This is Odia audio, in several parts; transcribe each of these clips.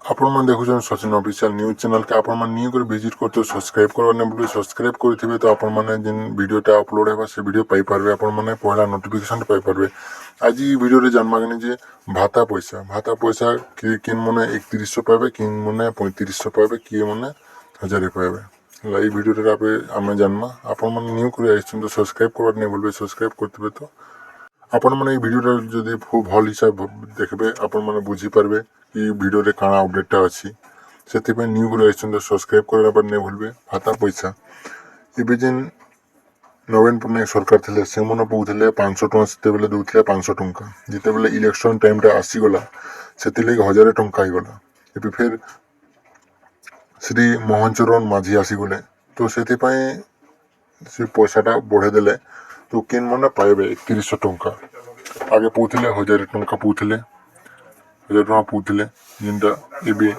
ଆପଣମାନେ ଦେଖୁଛନ୍ତି ସଚିନ ଅଫିସିଆଲ ନ୍ୟୁଜ୍ ଚ୍ୟାନେଲକେ ଆପଣମାନେ ନିଏ କରି ଭିଜିଟ୍ କରୁଥିବେ ସବସ୍କ୍ରାଇବ୍ କରବାର ନାହିଁ ବୋଲି ସବସ୍କ୍ରାଇବ୍ କରିଥିବେ ତ ଆପଣମାନେ ଯେନ୍ ଭିଡ଼ିଓଟା ଅପଲୋଡ଼ ହେବା ସେ ଭିଡ଼ିଓ ପାଇପାରିବେ ଆପଣମାନେ ପହଲା ନୋଟିଫିକେସନ୍ ପାଇପାରିବେ। ଆଜି এই ভিডিওরে জানবাগিনি যে ভাতা পয়সা কিଏ কিন মানে 3100 পাইবে কিন মানে 3500 পাইবে কিଏ মানে 1000 পাইবে এই ভিডিওরে ଆମେ ଜାନମା ଆପଣମାନେ ନିଉ କରି ଆସିଛନ୍ତି ତ ସବସ୍କ୍ରାଇବ୍ କରବାର ନାହିଁ ଭୁଲବେ ସବସ୍କ୍ରାଇବ୍ କରିଥିବେ ତ ଆପଣମାନେ এই ভিডিওটা যদি খুব ভাল হিসাবে দেখবে ଆପଣମାନେ ବୁଝିପାରିବେ କି ଭିଡ଼ିଓରେ କାଣା ଅପଡ଼େଟ୍ଟା ଅଛି ସେଥିପାଇଁ ନିଉ କରି ଆସିଛନ୍ତି ତ ସବସ୍କ୍ରାଇବ୍ କରିବା ନାହିଁ ଭୁଲବେ। ଭାତା ପଇସା ଏବେ ଯେନ୍ ନବୀନ ପଟ୍ଟନାୟକ ସରକାର ଥିଲେ ସେମାନେ ପାଉଥିଲେ 500 ଟଙ୍କା ସେତେବେଳେ ଦେଉଥିଲେ 500 ଟଙ୍କା ଯେତେବେଳେ ଇଲେକ୍ସନ୍ ଟାଇମ୍ଟା ଆସିଗଲା ସେଥିଲାଗି 1000 ଟଙ୍କା ହେଇଗଲା। ଏବେ ଫେର୍ ଶ୍ରୀ ମୋହନ ଚରଣ ମାଝୀ ଆସିଗଲେ ତ ସେଥିପାଇଁ ସେ ପଇସାଟା ବଢ଼େଇ ଦେଲେ ତ କେନ୍ ମାନେ ପାଇବେ 3100 ଟଙ୍କା ଆଗେ ପାଉଥିଲେ 1000 ଟଙ୍କା ପାଉଥିଲେ 1000 ଟଙ୍କା ପାଉଥିଲେ ଯେନ୍ଟା ଏବେ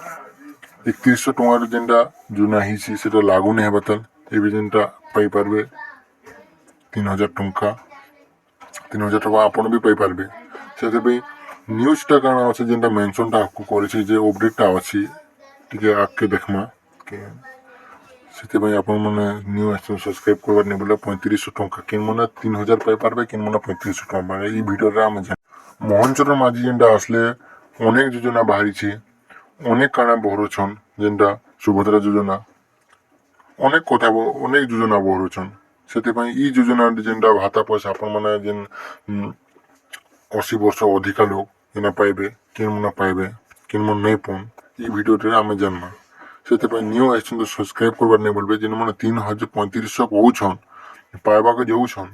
3100 ଟଙ୍କାରେ ଯେନ୍ଟା ଯୋଜନା ହେଇଛି ସେଟା ଲାଗୁ ନାଇଁ ହେବା ତାହେଲେ ଏବେ ଯେନ୍ଟା ପାଇପାରିବେ 3000 ଟଙ୍କା 3000 ଟଙ୍କା ଆପଣ ବି ପାଇପାରିବେ। ସେଥିପାଇଁ ନ୍ୟୁଜ୍ଟା କାଣା ଅଛି ଯେନ୍ଟା ମେନସନ୍ଟା ଆଗକୁ କରିଛି ଯେ ଅପଡ଼େଟ୍ଟା ଅଛି ଟିକେ ଆଗକେ ଦେଖମା କି ସେଥିପାଇଁ ଆପଣମାନେ ନ୍ୟୁ ଆସିଛନ୍ତି ସବସ୍କ୍ରାଇବ୍ କରବାର ନାହିଁ ବୋଲେ 3500 ଟଙ୍କା କେନ୍ ମାନେ 3000 ପାଇପାରିବେ କେନ୍ ମାନେ 3500 ଟଙ୍କା ପାଇବେ এই ଭିଡ଼ିଓରେ ଆମେ ମୋହନ ଚରଣ ମାଝୀ ଯେନ୍ଟା ଆସିଲେ ଅନେକ ଯୋଜନା ବାହାରିଛି ଅନେକ କାଣା ବହରୁଛନ୍ ଯେନ୍ଟା ସୁଭଦ୍ରା ଯୋଜନା ଅନେକ କଥା ଅନେକ ଯୋଜନା ବହରୁଛନ୍ ସେଥିପାଇଁ ଇ ଯୋଜନା ଯେନ୍ଟା ଭାତା ପଇସା ଆପଣମାନେ ଯେନ୍ 80 ବର୍ଷ ଅଧିକା ଲୋକ ଯେନ୍ଟା ପାଇବେ କେନ୍ ମାନେ ପାଇବେ କେନ୍ ମାନେ ନାଇଁ ପାଉନ୍ ଇ ଭିଡ଼ିଓରେ ଆମେ ଜାନମା ସେଥିପାଇଁ ନିଉ ଆସିଛନ୍ତି ସବସ୍କ୍ରାଇବ୍ କରବାର ନାହିଁ ବୋଲବେ ଯେନ୍ମାନେ 3500 ପାଉଛନ୍ ପାଇବାକୁ ଯାଉଛନ୍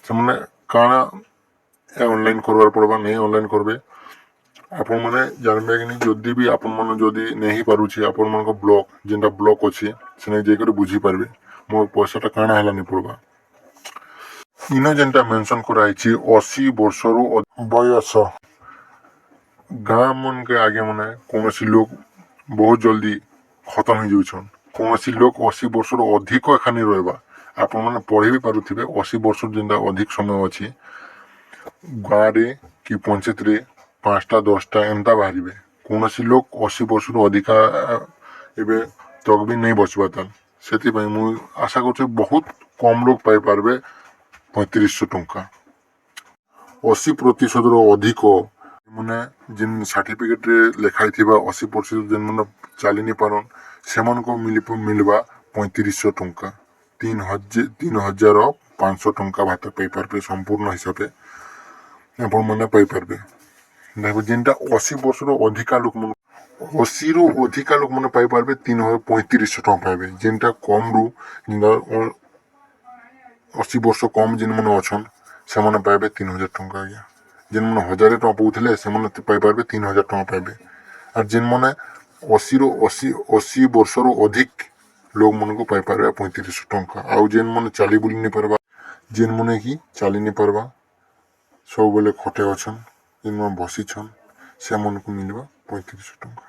ସେମାନେ କାଣା ଅନଲାଇନ୍ କରବାର ପଡ଼ବା ନାଇଁ ଅନଲାଇନ୍ କରବେ ଆପଣମାନେ ଜାଣିବେ କି ନି ଯଦି ବି ଆପଣମାନେ ଯଦି ନେଇ ହେଇପାରୁଛି ଆପଣମାନଙ୍କ ବ୍ଲକ୍ ଯେନ୍ଟା ବ୍ଲକ୍ ଅଛି ସେନେ ଯାଇକରି ବୁଝିପାରିବେ ମୋ ପଇସାଟା କାଣା ହେଲାନି ପଡ଼ବା। ଇନ ଯେନ୍ଟା ମେନସନ୍ କରାହେଇଛି 80 ବର୍ଷରୁ ବୟସ ଗାଁ ମନକେ ଆଗେ ମାନେ କୌଣସି ଲୋକ ବହୁତ ଜଲ୍ଦି ଖତମ ହେଇଯାଉଛନ୍ କୌଣସି ଲୋକ 80 ବର୍ଷରୁ ଅଧିକ ଏଖାନି ରହିବା ଆପଣମାନେ ପଢ଼ି ବି ପାରୁଥିବେ 80 ବର୍ଷରୁ ଯେନ୍ଟା ଅଧିକ ସମୟ ଅଛି ଗାଁରେ କି ପଞ୍ଚାୟତରେ 5ଟା 10ଟା ଏନ୍ତା ବାହାରିବେ କୌଣସି ଲୋକ 80 ବର୍ଷରୁ ଅଧିକା ଏବେ ତକ ବି ନେଇ ବଚବା ତାନ୍ ସେଥିପାଇଁ ମୁଁ ଆଶା କରୁଛି ବହୁତ କମ୍ ଲୋକ ପାଇପାରିବେ 3500 ଟଙ୍କା 80%ରୁ ଅଧିକ ମାନେ ଯେନ୍ ସାର୍ଟିଫିକେଟ୍ରେ ଲେଖା ହେଇଥିବା 80% ଯେନ୍ମାନେ ଚାଲି ନି ପାରନ୍ ସେମାନଙ୍କୁ ମିଳିବା 3500 ଟଙ୍କା 3500 ଟଙ୍କା ଭାତ ପାଇପାରିବେ ସମ୍ପୂର୍ଣ୍ଣ ହିସାବରେ ଆପଣମାନେ ପାଇପାରିବେ। ଦେଖ ଯେନ୍ଟା 80 ବର୍ଷରୁ ଅଧିକା ଲୋକମାନେ 80ରୁ ଅଧିକା ଲୋକମାନେ ପାଇପାରିବେ 3500 ଟଙ୍କା ପାଇବେ ଯେନ୍ଟା କମ୍ରୁ ଯେନ୍ଟା 80 ବର୍ଷ କମ୍ ଯେନ୍ମାନେ ଅଛନ୍ ସେମାନେ ପାଇବେ 3000 ଟଙ୍କା ଆଜ୍ଞା ଯେନ୍ମାନେ 1000 ଟଙ୍କା ପାଉଥିଲେ ସେମାନେ ପାଇପାରିବେ 3000 ଟଙ୍କା ପାଇବେ ଆର୍ ଯେନ୍ମାନେ 80 ବର୍ଷରୁ ଅଧିକ ଲୋକମାନଙ୍କୁ ପାଇପାରିବେ 3500 ଟଙ୍କା ଆଉ ଯେନ୍ମାନେ ଚାଲି ବୁଲି ନି ପାରବା ଯେନ୍ମାନେ କି ଚାଲି ନି ପାରବା ସବୁବେଳେ ଖଟେ ଅଛନ୍ ଯେନ୍ମାନେ ବସିଛନ୍ ସେମାନଙ୍କୁ ମିଳିବା 3500 ଟଙ୍କା।